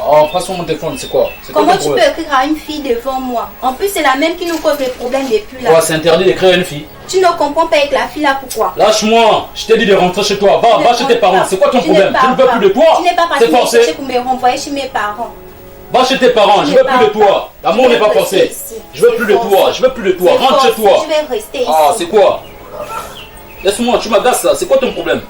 Oh, passe-moi mon téléphone, c'est quoi? Comment tu peux écrire à une fille devant moi? En plus, c'est la même qui nous cause des problèmes depuis là. Ouais, c'est interdit d'écrire à une fille. Tu ne comprends pas avec la fille là, pourquoi? Lâche-moi, je t'ai dit de rentrer chez toi. Va chez tes parents. C'est quoi ton problème? Je ne veux plus de toi. Tu n'es pas parti c'est forcé. pour me renvoyer chez mes parents. Va chez tes parents, je veux plus de toi. L'amour n'est pas forcé. Je veux plus de toi, je veux plus de toi. Rentre chez toi. Je vais rester ici. Ah, c'est quoi? Laisse-moi, tu m'agaces là. C'est quoi ton problème?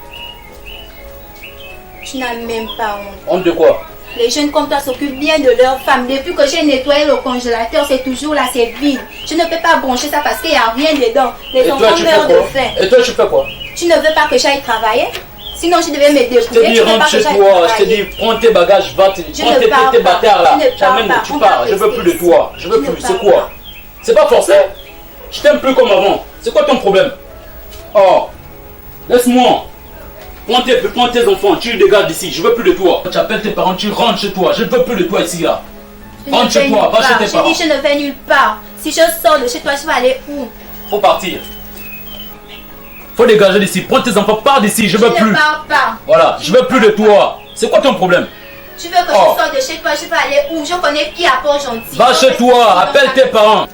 Tu n'as même pas honte. Honte de quoi? Les jeunes comme toi s'occupent bien de leurs femmes. Depuis que j'ai nettoyé le congélateur, c'est toujours là, c'est vide. Je ne peux pas brancher ça parce qu'il n'y a rien dedans. Les enfants meurent de faim. Et toi, tu fais quoi? Tu ne veux pas que j'aille travailler? Sinon, je devais me débrouiller. Je t'ai dit, rentre chez toi. Je t'ai dit, prends tes bagages, va, prends tes bâtards là. Tu pars. Je veux plus de toi. Je veux plus. C'est quoi? C'est pas forcé. Je t'aime plus comme avant. C'est quoi ton problème? Oh, laisse-moi. Prends tes enfants, tu dégages d'ici. Je veux plus de toi. Tu appelles tes parents, tu rentres chez toi. Je veux plus de toi ici là. Rentre chez toi, va chez tes parents. Je dis, je ne vais nulle part. Si je sors de chez toi, je vais aller où? Faut partir. Faut dégager d'ici. Prends tes enfants, pars d'ici. Je veux plus. Je ne pars pas. Voilà, je veux plus de toi. C'est quoi ton problème? Tu veux que je sorte de chez toi, je vais aller où? Je connais qui à Port-Gentil. Va chez toi, appelle tes parents.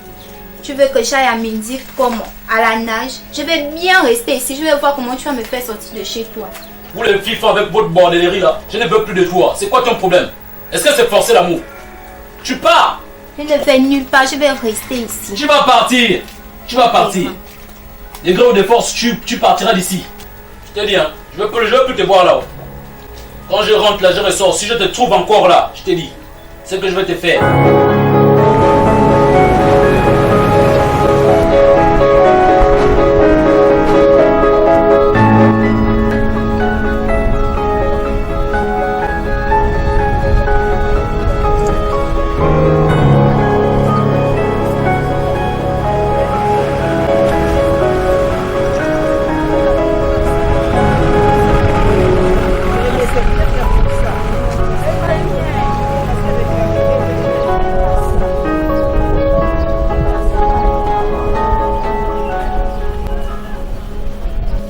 Tu veux que j'aille à Midi comment? À la nage? Je vais bien rester ici. Je vais voir comment tu vas me faire sortir de chez toi. Vous les filles avec votre bordellerie là, je ne veux plus de toi. C'est quoi ton problème? Est-ce que c'est forcer l'amour? Tu pars. Je ne vais nulle part. Je vais rester ici. Tu vas partir. Tu vas partir. Les gré ou de force, tu partiras d'ici. Je te dis, hein, je veux plus te voir là-haut. Quand je rentre là, je ressors. Si je te trouve encore là, je te dis, c'est que je vais te faire.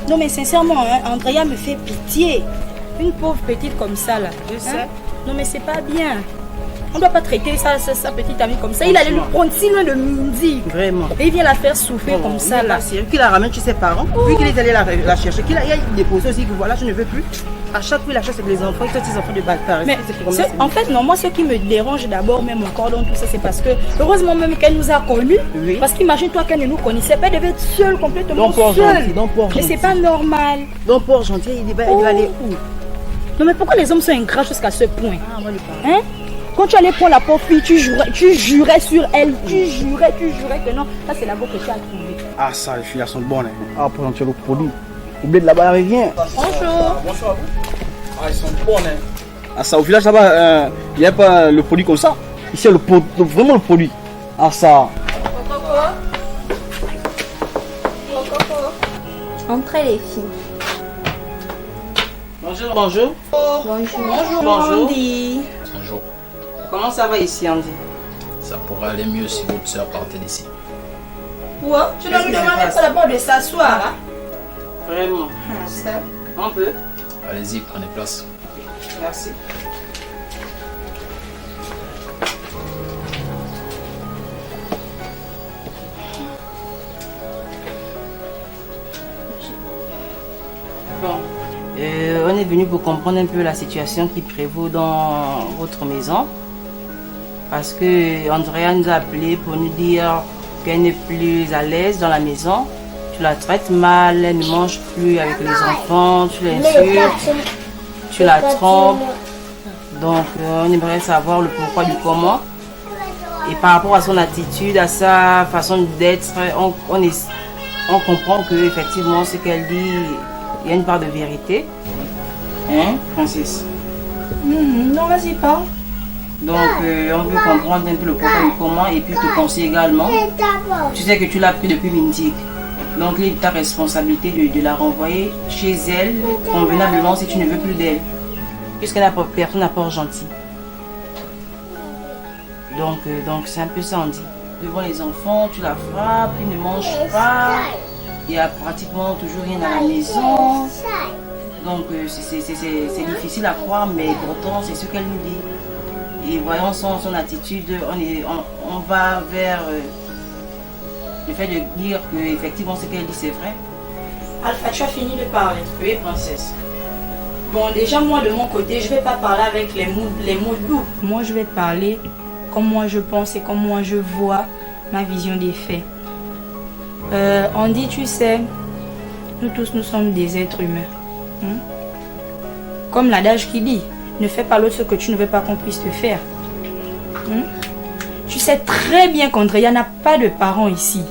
Non mais sincèrement, hein, Andrea me fait pitié. Une pauvre petite comme ça là. Je sais. Non mais c'est pas bien. On ne doit pas traiter sa petite amie comme ça. Il allait lui prendre si loin de Mindy. Vraiment. Et il vient la faire souffrir comme ça là. C'est qu'il la ramène chez ses parents. Vu qu'il est allé la chercher, qu'il a déposé aussi que voilà, je ne veux plus. À chaque fois, il achète les enfants, il petits enfants de bâtard. Mais en fait, non, moi ce qui me dérange d'abord, même encore dans tout ça, c'est parce que heureusement même qu'elle nous a connus. Oui. Parce qu'imagine-toi qu'elle ne nous connaissait pas, elle devait être seule, complètement seule. Mais c'est pas normal. Donc pour gentil, il va aller où? Non mais pourquoi les hommes sont ingrats jusqu'à ce point? Ah, moi, je parle. Hein? Quand tu allais prendre la pauvre fille, tu jurais sur elle, tu jurais que non, ça c'est la go que tu as trouvé. Ah ça, les filles elles sont bonnes. Ah, pour l'entier le produit. Le blé de là-bas revient. Bonjour. Bonsoir à vous. Ah, ils sont bons, hein. Ah ça, au village là-bas, il n'y a pas le produit comme ça. Ici, vraiment le produit. Ah ça. Entrez les filles. Bonjour. Bonjour. Bonjour. Bonjour. Andy. Bonjour. Comment ça va ici, Andy? Ça pourrait aller mieux si votre soeur partait d'ici. Quoi? Tu dois lui demander d'abord de s'asseoir. Hein? Vraiment. On peut. Allez-y, prenez place. Merci. Bon. On est venu pour comprendre un peu la situation qui prévaut dans votre maison. Parce que Andrea nous a appelé pour nous dire qu'elle n'est plus à l'aise dans la maison. Tu la traites mal, elle ne mange plus avec les enfants, tu l'insultes, tu la trompes. Donc on aimerait savoir le pourquoi du comment. Et par rapport à son attitude, à sa façon d'être, on comprend que effectivement ce qu'elle dit, il y a une part de vérité. Hein, Francis? Non, vas-y, parle. Donc on veut comprendre un peu le pourquoi du comment et puis te conseiller également. Tu sais que tu l'as pris depuis Mindic. Donc il est de ta responsabilité de la renvoyer chez elle convenablement si tu ne veux plus d'elle. Puisqu'elle n'a personne à Port-Gentil. Donc c'est un peu ça on dit. Devant les enfants, tu la frappes, ils ne mangent pas. Il n'y a pratiquement toujours rien à la maison. Donc c'est difficile à croire, mais pourtant c'est ce qu'elle nous dit. Et voyant son attitude, on va vers le fait de dire qu'effectivement ce qu'elle dit c'est vrai. Alpha, tu as fini de parler. Oui, princesse. Bon, déjà, moi, de mon côté, je ne vais pas parler avec les mots doux. Moi, je vais te parler comme moi je pense et comme moi je vois ma vision des faits. On dit, tu sais, nous tous, nous sommes des êtres humains. Hein? Comme l'adage qui dit, ne fais pas l'autre ce que tu ne veux pas qu'on puisse te faire. Hein? Tu sais très bien qu'Andrea n'a pas de parents ici.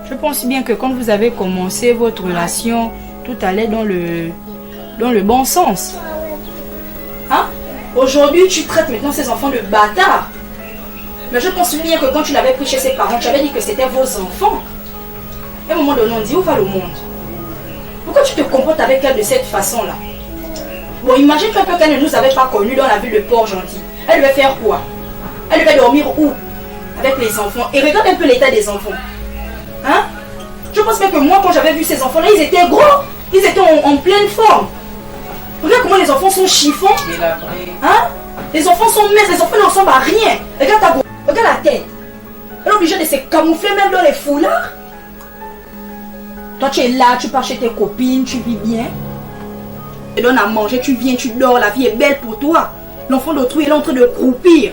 Je pense bien que quand vous avez commencé votre relation, tout allait dans le bon sens. Hein? Aujourd'hui, tu traites maintenant ces enfants de bâtards. Mais je pense bien que quand tu l'avais pris chez ses parents, tu avais dit que c'était vos enfants. À un moment donné, on dit, où va le monde? Pourquoi tu te comportes avec elle de cette façon-là? Bon, imagine-toi qu'elle ne nous avait pas connus dans la ville de Port-Gentil. Elle devait faire quoi? Elle devait dormir où? Avec les enfants. Et regarde un peu l'état des enfants. Hein? Je pense bien que moi, quand j'avais vu ces enfants-là, ils étaient gros. Ils étaient en pleine forme. Regarde comment les enfants sont chiffons. Hein? Les enfants sont minces, les enfants ne ressemblent à rien. Regarde ta go, regarde la tête. Elle est obligée de se camoufler même dans les foulards. Toi, tu es là, tu pars chez tes copines, tu vis bien. Tu donnes à manger, tu viens, tu dors, la vie est belle pour toi. L'enfant d'autrui est en train de croupir.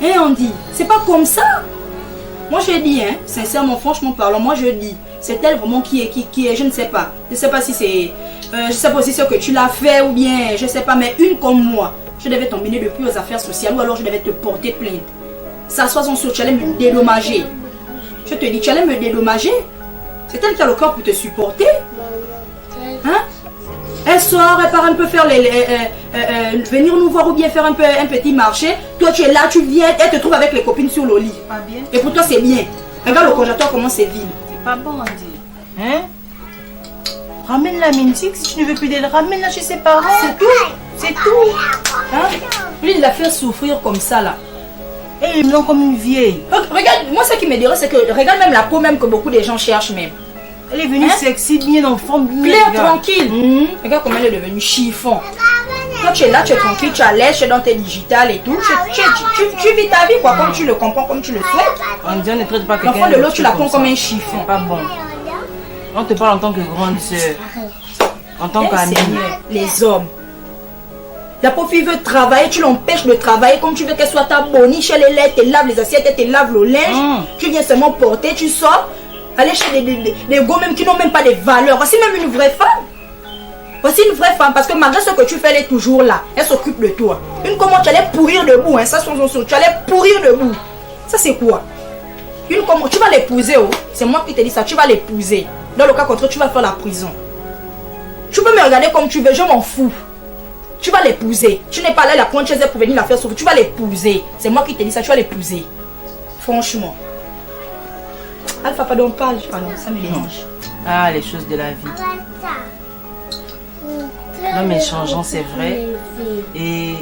Et on dit, c'est pas comme ça. Moi, je dis, hein, sincèrement, franchement parlant, moi, je dis, c'est elle vraiment qui est, je ne sais pas. Je ne sais pas si c'est, je sais pas si c'est que tu l'as fait ou bien, je ne sais pas, mais une comme moi, je devais t'emmener depuis aux affaires sociales ou alors je devais te porter plainte. Ça soit son sourd, tu allais me dédommager. Je te dis, tu allais me dédommager. C'est elle qui a le corps pour te supporter. Hein? Elle sort, elle part un peu faire venir nous voir ou bien faire un petit marché. Toi, tu es là, tu viens, elle te trouve avec les copines sur le lit. Pas bien. Et pour toi, c'est bien. Regarde le congélateur, comment c'est vide. C'est pas bon, on dit. Hein? Ramène la Minty, si tu ne veux plus d'elle, ramène-la chez ses parents. C'est tout. C'est tout. Hein? Lui, il l'a fait souffrir comme ça, là. Et il me comme une vieille. Regarde, moi, ce qui me dérange, c'est que regarde même la peau même que beaucoup de gens cherchent même. Elle est venue sexy, bien en forme, bien. Claire, tranquille. Regarde comment elle est devenue chiffon. Toi, tu es là, tu es tranquille, tu es à l'aise, tu es dans tes digitales et tout. Tu vis ta vie, quoi, comme tu le comprends, comme tu le souhaites. On dit, on ne traite pas quelqu'un. L'enfant de l'autre, tu la prends comme un chiffon. Pas bon. On te parle en tant que grande sœur. En tant qu'amie. Les hommes. La pauvre fille veut travailler, tu l'empêches de travailler comme tu veux qu'elle soit ta boniche, elle est là, elle te lave les assiettes, elle te lave le linge. Tu viens seulement porter, tu sors, aller chez des gars même qui n'ont même pas de valeur. Voici même une vraie femme. Voici une vraie femme parce que malgré ce que tu fais, elle est toujours là. Elle s'occupe de toi. Une comment tu allais pourrir debout, hein, ça tu allais pourrir debout. Ça c'est quoi? Une comment tu vas l'épouser, oh. C'est moi qui te dis ça, tu vas l'épouser. Dans le cas contraire, tu vas faire la prison. Tu peux me regarder comme tu veux, je m'en fous. Tu vas l'épouser. Tu n'es pas là la prendre chez elle pour venir la faire souffrir. Tu vas l'épouser. C'est moi qui te dis ça, tu vas l'épouser. Franchement. Alpha, pardon, parle. Pardon, ça me dérange. Ah, les choses de la vie. L'homme est changeant, c'est vrai. Et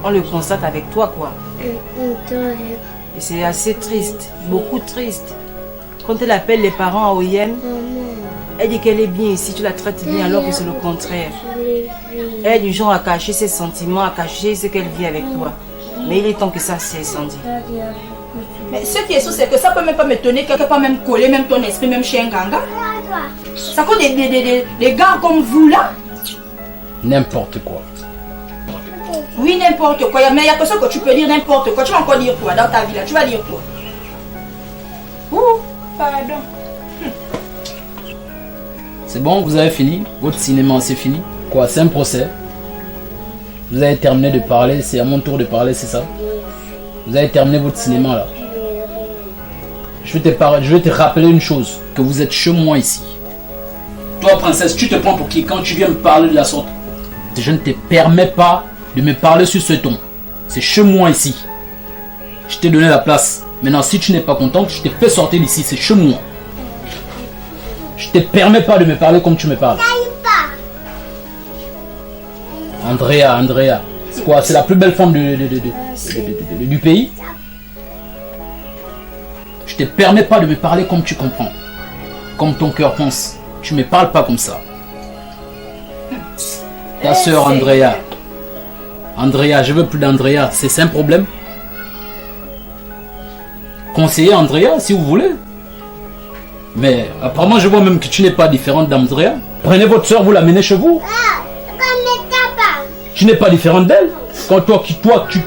on le constate avec toi, quoi. Et c'est assez triste, beaucoup triste. Quand elle appelle les parents à OIM, elle dit qu'elle est bien ici, tu la traites bien alors que c'est le contraire. Elle est du genre à cacher ses sentiments, à cacher ce qu'elle vit avec toi. Mais il est temps que ça cesse, Sandy. Mais ce qui est sûr, c'est que ça peut même pas me tenir quelque part, même coller, même ton esprit, même chez un ganga. Ça cause des gars comme vous là. N'importe quoi. Oui, n'importe quoi. Mais il y a que ça que tu peux dire n'importe quoi. Tu vas encore dire quoi dans ta vie là? Tu vas dire quoi? Ouh, pardon. C'est bon, vous avez fini? Votre cinéma, c'est fini? Quoi, c'est un procès? Vous avez terminé de parler, c'est à mon tour de parler, c'est ça? Vous avez terminé votre cinéma là. Je vais te rappeler une chose, que vous êtes chez moi ici. Toi, princesse, tu te prends pour qui quand tu viens me parler de la sorte? Je ne te permets pas de me parler sur ce ton. C'est chez moi ici. Je t'ai donné la place. Maintenant, si tu n'es pas contente, je te fais sortir d'ici, c'est chez moi. Je te permets pas de me parler comme tu me parles. Andrea. C'est quoi? C'est la plus belle femme du pays? Je te permets pas de me parler comme tu comprends. Comme ton cœur pense. Tu me parles pas comme ça. Ta sœur Andrea. Andrea, je veux plus d'Andrea. C'est un problème. Conseiller Andrea, si vous voulez. Mais apparemment, je vois même que tu n'es pas différente d'Andrea. Prenez votre soeur, vous l'amenez chez vous. Tu n'es pas différente d'elle. Quand toi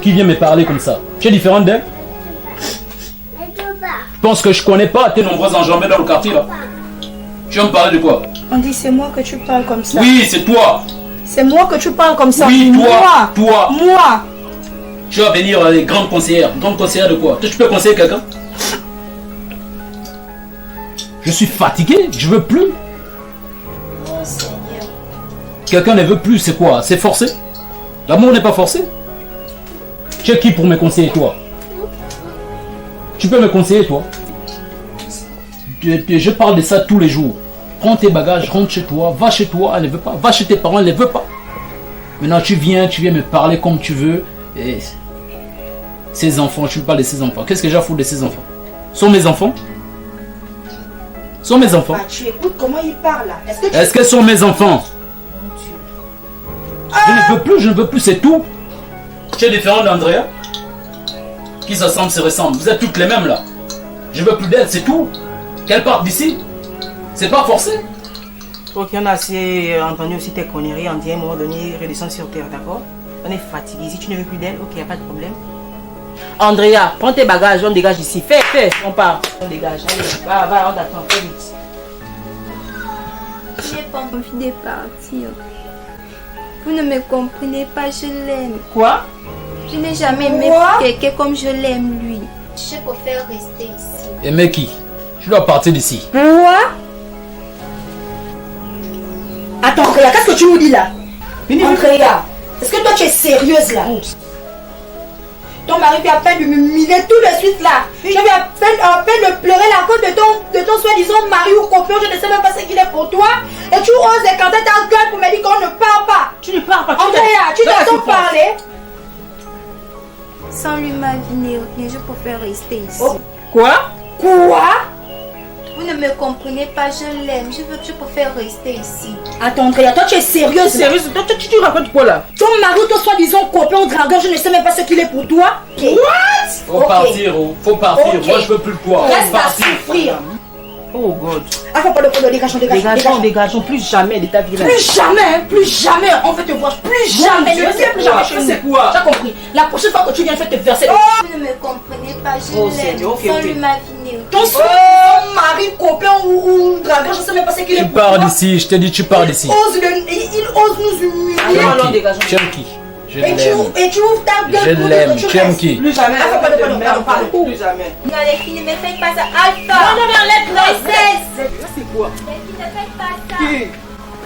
qui viens me parler comme ça, tu es différente d'elle. Je pense que je connais pas tes nombreuses enjambées dans le quartier là. Tu vas me parler de quoi? On dit c'est moi que tu parles comme ça. Oui, c'est toi. C'est moi que tu parles comme ça. Oui, toi. Moi. Tu vas venir les grandes conseillères. Grande conseillère de quoi? Toi, tu peux conseiller quelqu'un? Je suis fatigué, je veux plus. Oh Seigneur. Quelqu'un ne veut plus, c'est quoi? C'est forcé? L'amour n'est pas forcé? Tu es qui pour me conseiller, toi? Tu peux me conseiller, toi? Je parle de ça tous les jours. Prends tes bagages, rentre chez toi, va chez toi, elle ne veut pas. Va chez tes parents, elle ne veut pas. Maintenant, tu viens me parler comme tu veux. Et ces enfants, tu me parles de ces enfants. Qu'est-ce que j'ai à foutre de ces enfants? Sont mes enfants? Sont mes enfants? Ah, tu écoutes comment il parle là. Est-ce que sont mes enfants? Je ne veux plus, c'est tout. Tu es différent d'Andrea. Qui s'assemble, se ressemble. Vous êtes toutes les mêmes là. Je veux plus d'elle, c'est tout. Qu'elle parte d'ici. C'est pas forcé. Ok, on a assez entendu aussi tes conneries. On dit à un moment donné, redescends sur terre, d'accord? On est fatigué. Si tu ne veux plus d'elle, ok, y a pas de problème. Andrea, prends tes bagages, on dégage ici. Fais, on part. On dégage. Allez, va, on t'attend, fais vite. Je n'ai pas envie de partir. Vous ne me comprenez pas, je l'aime. Quoi? Je n'ai jamais aimé quelqu'un comme je l'aime lui. Je préfère rester ici. Aimer qui? Tu dois partir d'ici. Quoi? Attends, Andrea, qu'est-ce que tu nous dis là? Andrea, est-ce que toi tu es sérieuse là? Ton mari vient à peine de m'humilier tout de suite là. Je viens à peine de pleurer la cause de ton soi-disant mari ou copain. Je ne sais même pas ce qu'il est pour toi. Et tu oses écarter ta gueule pour me dire qu'on ne parle pas. Tu ne parles pas. Andrea, tu t'entends parler? Sans lui, ma vie n'est rien. Je préfère rester ici. Oh. Quoi? Vous ne me comprenez pas, je l'aime. Je préfère rester ici. Attends, Andrea, toi tu es sérieuse? Sérieuse? Tu racontes quoi là? Ton mari ou ton soi-disant copain ou dragueur, je ne sais même pas ce qu'il est pour toi. Faut partir, faut partir. Ok. Moi je veux plus le poids. Reste à souffrir. Oh God. Ah, faut pas de dégageons. Dégageons, plus jamais de ta vie là. Plus jamais, on veut te voir, plus jamais, ne viens plus jamais chez nous. C'est quoi? T'as compris? La prochaine fois que tu viens, je vais te verser. Vous ne me comprenez pas, je l'aime. Seigneur, ok. Sans lui, ma vie n'est rien. Ton mari, copain ou dragueur, je ne sais même pas ce qu'il est Tu pour toi. pars d'ici, je te dis tu pars d'ici. Il ose nous humilier. Non, dégageons. Tu aimes qui? Je Et tu ouvres ta gueule Je pour dire l'aime. que tu Tu aimes restes. qui? Plus jamais. Ah, faut pas de parler. Plus jamais. Non, les filles, ne me faites pas ça. Alpha. Princesse. C'est quoi? Les filles, ne faites pas ça.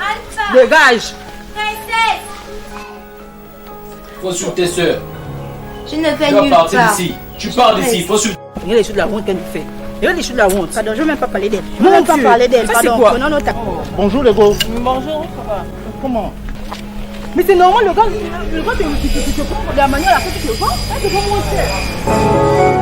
Alpha. Dégage. Princesse. Faut sur tes soeurs. Je ne vais Tu dois nulle partir part. d'ici. Tu pars d'ici. Faut sur. Regarde les choses de la honte qu'elle nous fait. Regarde les choses de la honte. Pardon, je ne veux même pas parler d'elle. Je Mon ne veux même pas Dieu. parler d'elle. Ça, c'est Pardon. quoi? Non, non, Bonjour les gars. Bonjour, papa. Comment? Mais c'est normal, le gars te prend de la manière à laquelle tu le vends. C'est pas mon cher.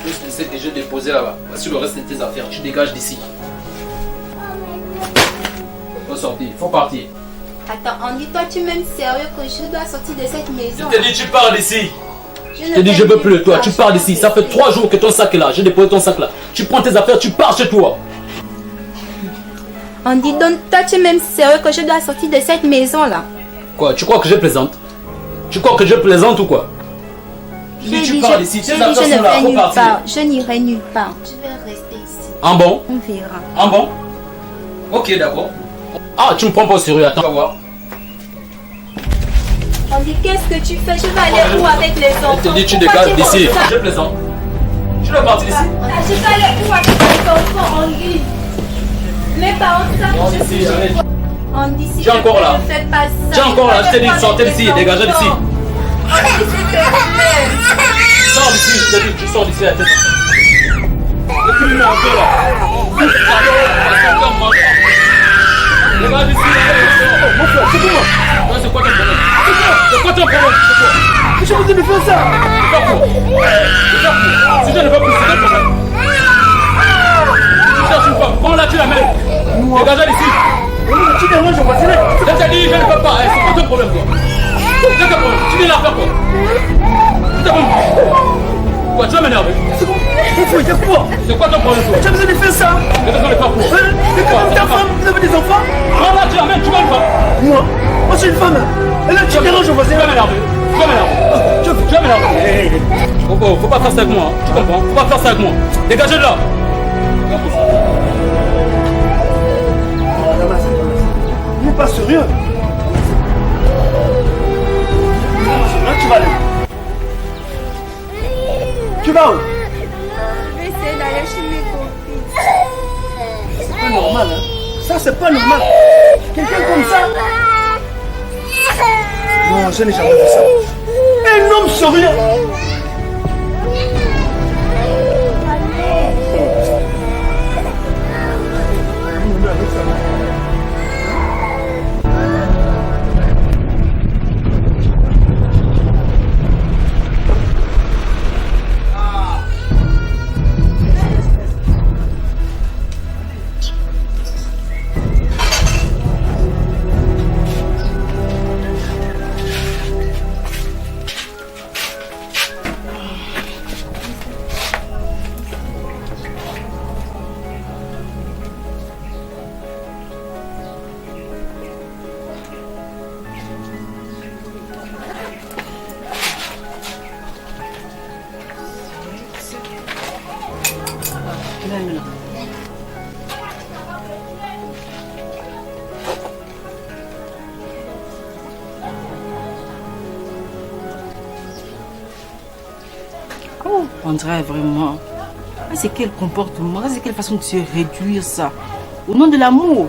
Juste laisser que j'ai déposé là-bas. Voici le reste de tes affaires. Tu dégages d'ici. Faut sortir. Faut partir. Attends, on dit toi tu m'aimes sérieux que je dois sortir de cette Je maison. te dis tu pars d'ici. Je Je te dis je veux plus de toi. Tu pars d'ici. Ça fait 3 jours que ton sac est là. J'ai déposé ton sac là. Tu prends tes affaires, tu pars chez toi. On dit donc toi tu m'aimes sérieux que je dois sortir de cette maison là. Quoi? Tu crois que je plaisante? Tu crois que je plaisante ou quoi? Je dis tu pars d'ici. Tes je affaires ne sont là. vais Faut nulle partir. part. Je n'irai nulle part. Je vais rester ici. En bon? On verra. En bon? Ok, d'accord. Ah, tu me prends pas au sérieux. Attends, on va voir. On dit qu'est-ce que tu fais? Je vais aller où avec les enfants? Je te dis tu Pourquoi dégages tu d'ici. fais ça? Je plaisante. Tu dois partir d'ici. Je vais aller où avec les enfants? On dit. Mes parents savent que je suis chez toi. On dit si Tu es encore là. ne fais pas ça. Tu es encore là. Je te dis sortez d'ici. Dégagez d'ici. On dit s'il te plaît. Sors d'ici. Je te dis tu sors d'ici la tête. Laisse-moi un peu là. Regarde ici. C'est quoi? ton problème? Je vous ai fait ça. Si je ne veux plus, c'est le problème. Tu cherches une femme, comment là tu l'amènes? Dégagez d'ici. Tu déranges, je vois. Je t'ai dit, je ne peux pas. C'est quoi ton problème, toi? C'est ton problème. Tu viens là faire quoi? C'est bon. Quoi, tu vas m'énerver? C'est quoi? C'est quoi ton problème, toi? Tu as besoin de faire ça. Je te donne les faire quoi? C'est quoi? Ta femme, vous avez des enfants? Comment là tu l'amènes? Tu vas une femme? Moi je suis une femme. Et là, tu déranges, je vois. Tu vas m'énerver. Tu vas m'énerver. Faut pas faire ça avec moi. Tu comprends? Faut pas faire ça avec moi. Dégagez de là. Vous n'êtes pas sérieux? Là, tu vas aller. Tu vas où? Je vais essayer d'aller chez mes copines. C'est pas normal, hein? Ça, c'est pas normal. Quelqu'un comme ça? Non, je n'ai jamais vu ça. Un homme sérieux. Oh, on dirait vraiment. Ah, c'est quel comportement, c'est quelle façon de se réduire ça. Au nom de l'amour.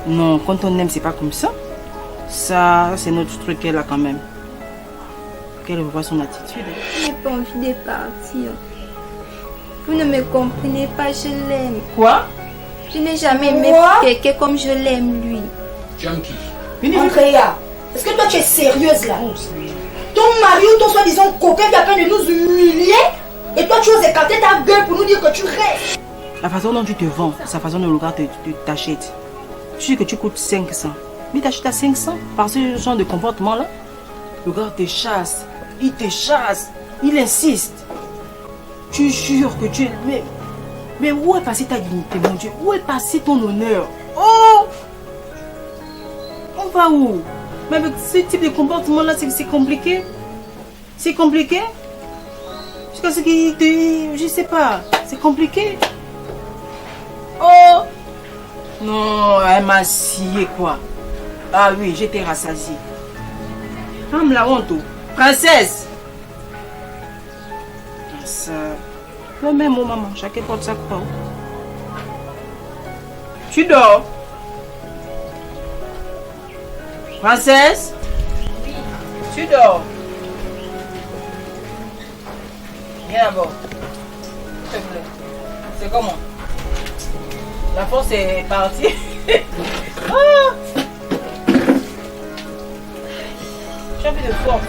Non, quand on aime, c'est pas comme ça. Ça, c'est notre truc là quand même. Quelle voit son attitude. Je n'ai pas envie de partir. Vous ne me comprenez pas, je l'aime. Quoi? Je n'ai jamais aimé quelqu'un comme je l'aime lui. Tu aimes qui? Andrea, est-ce que toi tu es sérieuse là? Ton mari ou ton soi-disant coquin vient à peine de nous humilier et toi tu oses écarter ta gueule pour nous dire que tu restes. La façon dont tu te vends, sa façon dont le gars t'achète. Je sais que tu coûtes 500. Mais t'achètes à 500 par ce genre de comportement là. Le gars te chasse. Il te chasse. Il insiste. Tu jures que tu es... Mais où est passée ta dignité, mon Dieu? Où est passé ton honneur? Oh! On va où? Mais avec ce type de comportement là, c'est compliqué. C'est compliqué. Jusqu'à ce qu'il te... Je sais pas. C'est compliqué. Oh! Non, elle m'a scié quoi. Ah oui, j'étais rassasiée. Femme la honte. Princesse! Ça... Le même mot, maman. Chacun porte sa croix. Tu dors? Princesse? Oui. Tu dors? Viens d'abord. S'il te plaît. C'est comment? La force est partie. Ah! J'ai envie de force.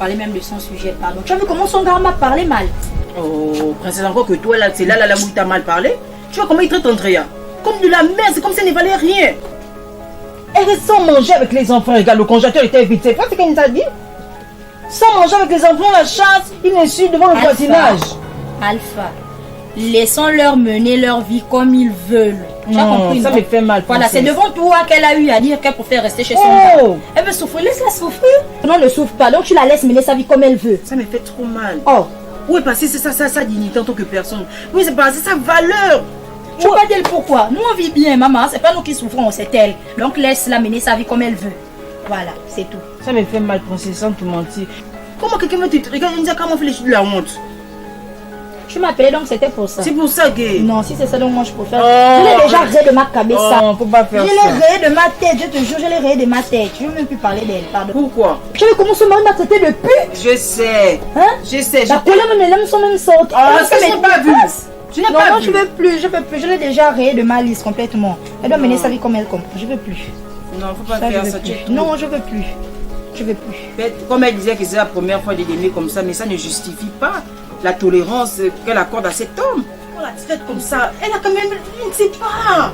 parler même de son sujet, pardon. Tu as vu comment son gars m'a parlé mal? Oh, princesse, encore que toi, là, c'est là où il t'a mal parlé. Tu vois comment il traite Andrea? Comme de la merde, c'est comme si elle ne valait rien. Elle est sans manger avec les enfants. Regarde, le congélateur était vide. C'est pas ce qu'elle nous a dit? Sans manger avec les enfants, la chasse, il insulte devant le voisinage. Alpha, laissons-leur mener leur vie comme ils veulent. Tu as compris? Ça me fait mal. Voilà, c'est devant toi qu'elle a eu à dire qu'elle préfère rester chez son gars. Elle veut souffrir, laisse-la souffrir. Non, ne souffre pas, donc tu la laisses mener sa vie comme elle veut. Ça me fait trop mal. Oh, Oui, parce que c'est sa dignité en tant que personne. Oui, c'est sa valeur. tu vas dire pourquoi? Nous on vit bien, maman, c'est pas nous qui souffrons, c'est elle. Donc laisse-la mener sa vie comme elle veut. Voilà, c'est tout. Ça me fait mal, princesse, sans te mentir. Comment quelqu'un va te regarder? Il nous a comment fait de la honte? Tu m'appelais donc c'était pour ça. C'est pour ça que... Non, si c'est ça donc moi je préfère. Oh, Je l'ai déjà rayé de ma cabeza. Oh, faut pas faire Je ça. l'ai rayé de ma tête, je te jure, je l'ai rayé de ma tête. Je ne veux même plus parler d'elle, pardon. Pourquoi? Tu vois comment ce mari m'a traité de pute? Je sais. Hein? Je sais. La couleur même les lames sont même sorties. Ah, est-ce que je n'ai pas vu? Tu n'as Non, pas non, vu? je veux plus, je veux plus. Je l'ai déjà rayé de ma liste complètement. Elle doit mener sa vie comme elle comprend. Je veux plus. Non, faut pas Ça, je faire veux ça. plus. Tu es Non, je veux plus. Je veux plus. Comme elle disait que c'est la première fois de l'aimer comme ça, mais ça ne justifie pas la tolérance qu'elle accorde à cet homme. On la traite comme ça. Elle a quand même, je ne sais pas.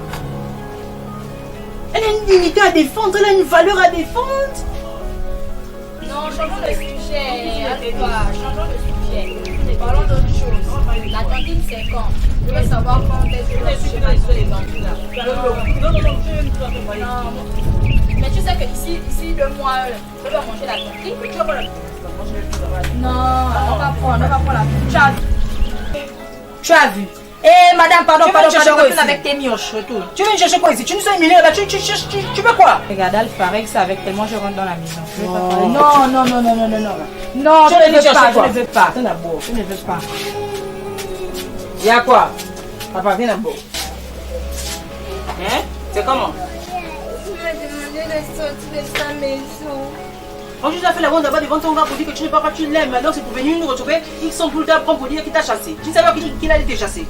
Elle a une dignité à défendre, elle a une valeur à défendre. Non, changeons de sujet. Changeons de sujet. Parlons d'autre chose. La cantine, c'est quand? Je veux savoir quand est-ce que la sujet va sur les cantines là. Non. Mais tu sais que ici 2 mois, je vais manger la cantine. Tu vas prendre la... Non, on va prendre la... Tu as vu? Eh madame, pardon, retourne avec tes mioches, retourne. Tu viens chercher quoi ici? Tu nous as humiliés là, tu veux quoi? Regarde, Alpha, avec ça, avec elle, moi je rentre dans la maison. Je veux pas parler. Non. Non, Tu je ne veux chercher pas, quoi? je ne veux pas. Viens d'abord. Je ne veux pas. Il y a quoi? Papa, viens d'abord. Hein? C'est comment? Tu m'as demandé de sortir de sa maison. Quand tu as fait la ronde là-bas devant ton gars pour dire que tu n'es pas tu l'aimes, maintenant c'est pour venir nous retrouver, ils sont tout le temps pour dire qu'il t'a chassé. Tu ne savais pas qu'il allait te chasser.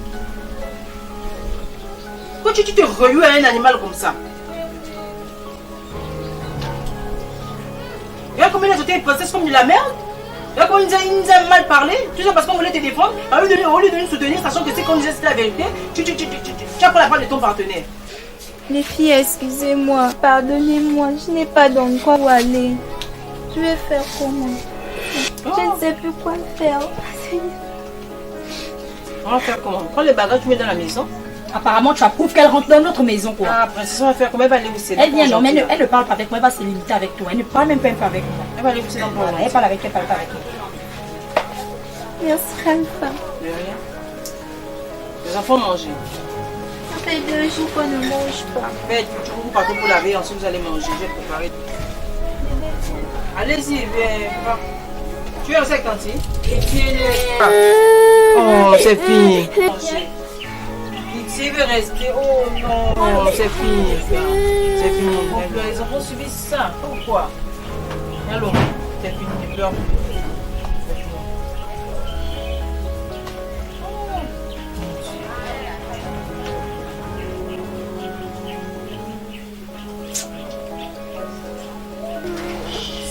Quand tu te rehues à un animal comme ça. Regarde comment il a traité une princesse comme de la merde. Regarde comment il nous a mal parlé. Tout ça parce qu'on voulait te défendre. Au lieu de nous soutenir, sachant que c'est qu'on disait c'était la vérité, tu as pris la part de ton partenaire. Les filles, excusez-moi, pardonnez-moi, je n'ai pas d'endroit où aller. Je vais faire comment? Je ne sais plus quoi faire. On va faire comment? Prends les bagages, tu mets dans la maison. Apparemment, tu approuves qu'elle rentre dans notre maison, quoi. Ah, princesse, on va faire comment? Elle va aller où c'est? Elle vient, non, mais elle ne parle pas avec moi, elle va se limiter avec toi. Elle ne parle même pas un peu avec moi. Elle va aller où c'est dans le Voilà, elle parle avec toi, elle parle pas avec moi. Merci, Alpha. De rien. Les enfants mangent. Ça fait 2 jours qu'on ne mange pas. Faites, tu vous partez pour laver, ensuite vous allez manger. Je vais préparer. Allez-y, va. Tu es resté avec Tanti? Oh, c'est fini. Ici, il veut rester. Oh non, c'est fini. C'est fini. Les enfants subissent ça. Pourquoi? Alors, c'est fini, ne pleure plus.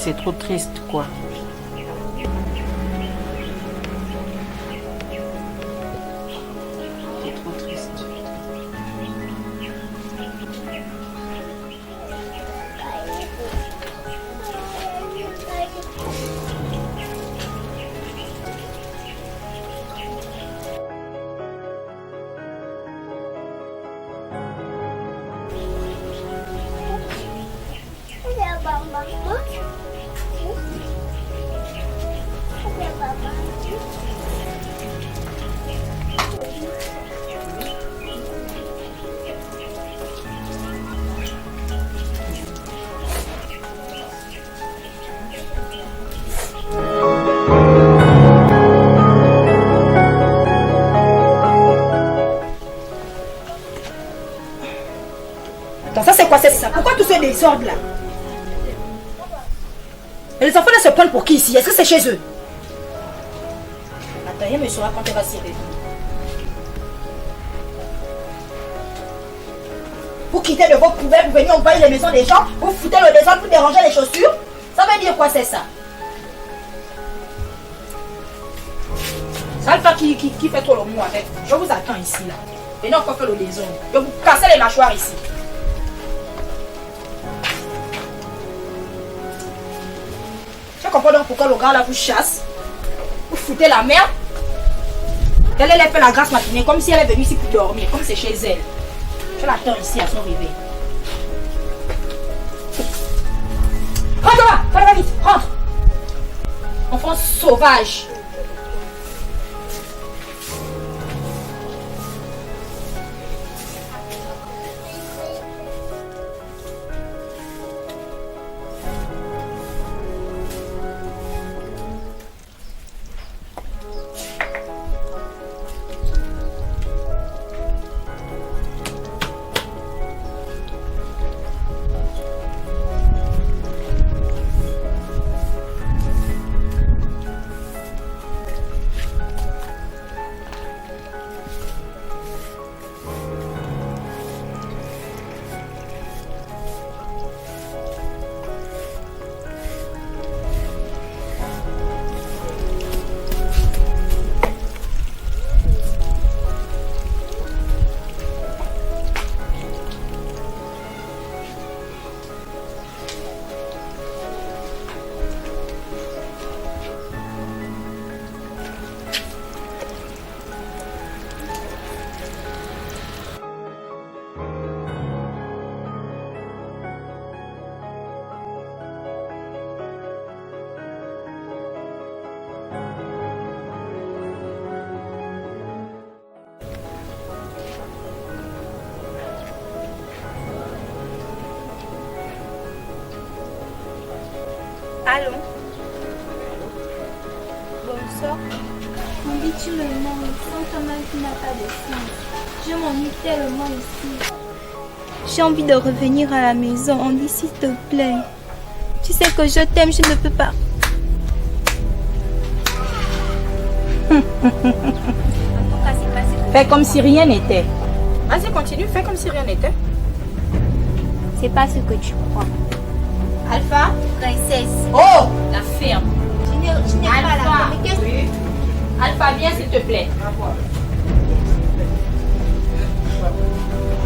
C'est trop triste, quoi. C'est trop triste. Attends, ça c'est quoi, c'est ça? Pourquoi tout ce désordre là? Et les enfants là se prennent pour qui ici? Est-ce que c'est chez eux? Attends, rien me saura quand elle va s'y réveiller. Vous quittez de vos poubelles, vous venez envahir les maisons des gens, vous foutez le désordre, vous dérangez les chaussures. Ça veut dire quoi c'est ça? C'est Alpha qui fait trop le mot avec. Je vous attends ici là. Et non, qu'on fait le désordre. Je vais vous casser les mâchoires ici. Je comprends donc pourquoi le gars là vous chasse. Vous foutez la merde. Elle fait la grâce matinée comme si elle est venue ici pour dormir, comme c'est chez elle. Je l'attends ici à son réveil. Rentre là, fais-le vite, rentre. Enfant sauvage. Allô? Bonsoir. On dit tu le nom, sans quand même qui n'a pas de sens. Je m'ennuie tellement ici. J'ai envie de revenir à la maison. On dit s'il te plaît. Tu sais que je t'aime, je ne peux pas. Fais comme si rien n'était. Vas-y, continue, fais comme si rien n'était. C'est pas ce que tu crois. Alpha? Princesse. Oh! La ferme. Je n'ai pas la Alpha. femme. Mais qu'est-ce Oui. Alpha, viens s'il te plaît.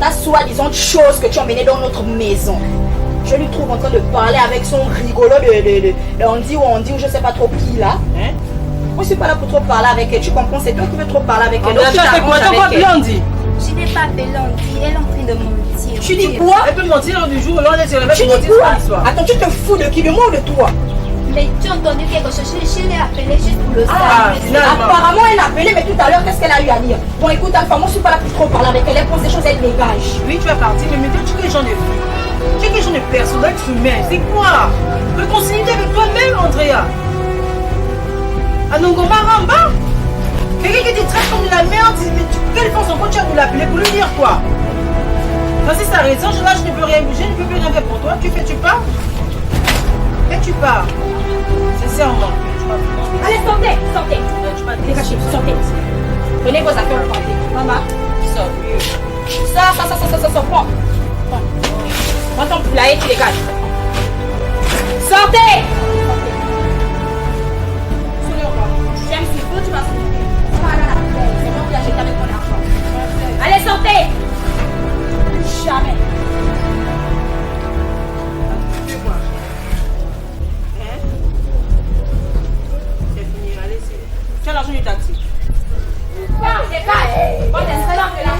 Ta soi-disant chose que tu as emmenée dans notre maison. Je lui trouve en train de parler avec son rigolo de Andy ou je sais pas trop qui là. Hein? Moi je suis pas là pour trop parler avec elle. Tu comprends? C'est toi qui veux trop parler avec elle. Donc, tu t'arranges avec elle. Andy? Je n'ai pas appelé Andy. Elle est en train de mentir. Tu dis quoi? Elle peut mentir du jour au lendemain, elle Tu dis quoi? Attends, tu te fous de qui? De moi ou de toi? Mais tu as entendu quelque chose? Je l'ai appelé juste pour le savoir. finalement. Apparemment elle a appelé, mais tout à l'heure qu'est-ce qu'elle a eu à dire? Bon écoute Alpha, moi je suis pas là pour trop parler avec elle. Elle pense des choses, elle dégage. Oui, tu vas partir, mais maintenant tu es genre de fille. Tu es quel genre de personne d'être humain? C'est quoi? Réconcilier avec toi-même, Andrea. Anongoma Ramba? Quelqu'un qui te traite comme de la merde, quelle force encore tu as de l'appeler pour lui dire quoi? Vas-y, ça raison, là je ne peux rien bouger, je ne peux plus rien faire pour toi. Tu pars? Et tu pars. Sincèrement. Allez, sortez, sortez. Dégagez, sortez. Prenez vos affaires, vous partez. Maman, ça, prends. Prends ton poulailler, tu dégages. Sortez! J'aime s'il faut, tu vas sortir. C'est moi qui achète avec mon argent. Allez, sortez! Jamais. Tu as l'argent du taxi. Dégage! Bon, t'es là, de là.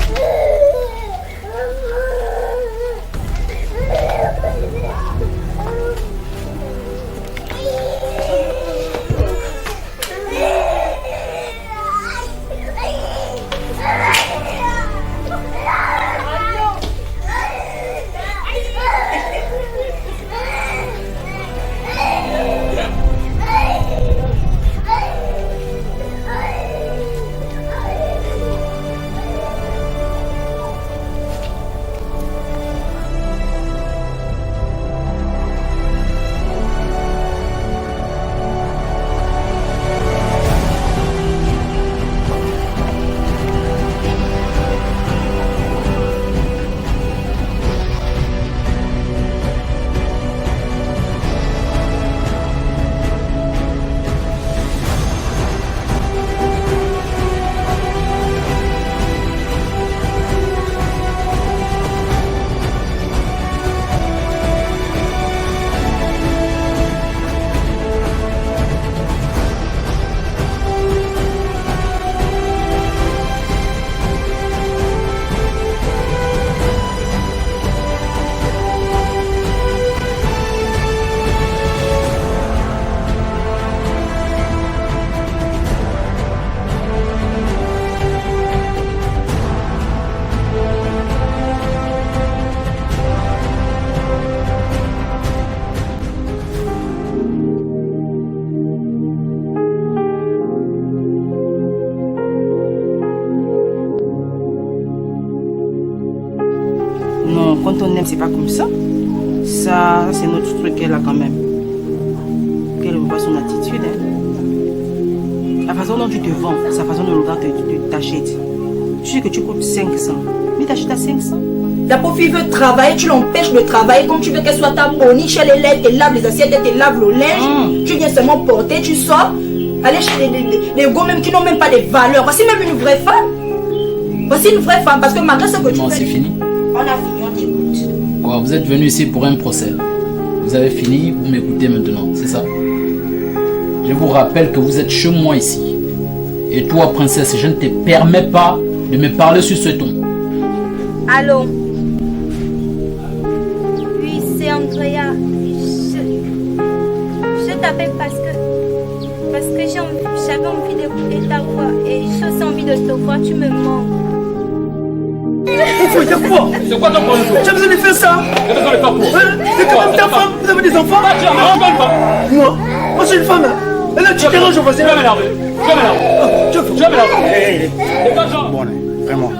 quand on aime, c'est pas comme ça. Ça, c'est notre truc qu'elle a quand même. Qu'elle voit son attitude. Hein. La façon dont tu te vends, sa façon dont le gars t'achète. Tu sais que tu coûtes 500. Mais t'achètes à 500. Ta pauvre fille veut travailler, tu l'empêches de travailler comme tu veux qu'elle soit ta boniche, elle élève, elle lave les assiettes, elle te lave le linge. Tu viens seulement porter, tu sors, aller chez les gars même qui n'ont même pas de valeur. Voici même une vraie femme. Voici une vraie femme parce que malgré ce que tu fais. C'est fini. On a fini, on t'écoute. Ouais, vous êtes venu ici pour un procès. Vous avez fini, vous m'écoutez maintenant, c'est ça? Je vous rappelle que vous êtes chez moi ici. Et toi, princesse, je ne te permets pas de me parler sur ce ton. Allô? Oui, c'est Andrea. Je t'appelle parce que j'avais envie d'écouter ta voix et j'ai aussi envie de te voir, tu me manques. Il faut dire quoi? C'est quoi ton problème? Tu as besoin de faire ça? Qu'est-ce que tu faire pour? C'est quand même ta femme, vous avez des enfants? Moi je suis une femme. Et là tu déranges au voisin. Tu vas m'énerver. Tu vas m'énerver. Bon, vraiment.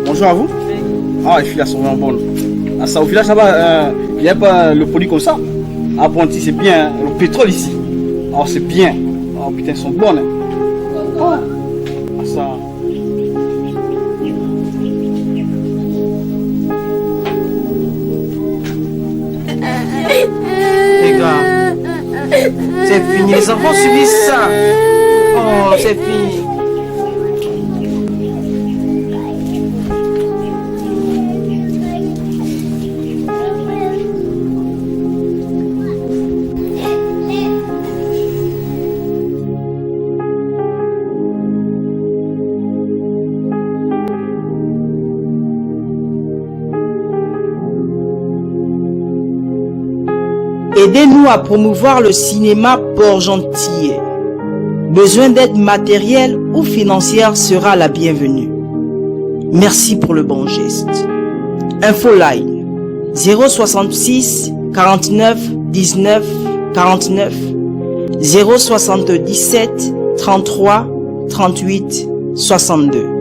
Bonjour à vous. Ah, les filles là sont vraiment bonnes. Ah, ça, au village là-bas, il n'y a pas le produit comme ça. Ah, Ponty, c'est bien. Le pétrole ici. Oh, c'est bien. Oh, putain, elles sont bonnes. Hein. Oh. Ah, ça. Les gars, c'est fini. Les enfants subissent ça. Oh, c'est fini. Aidez-nous à promouvoir le cinéma Port-Gentil. Besoin d'aide matérielle ou financière sera la bienvenue. Merci pour le bon geste. Infoline 066 49 19 49 077 33 38 62.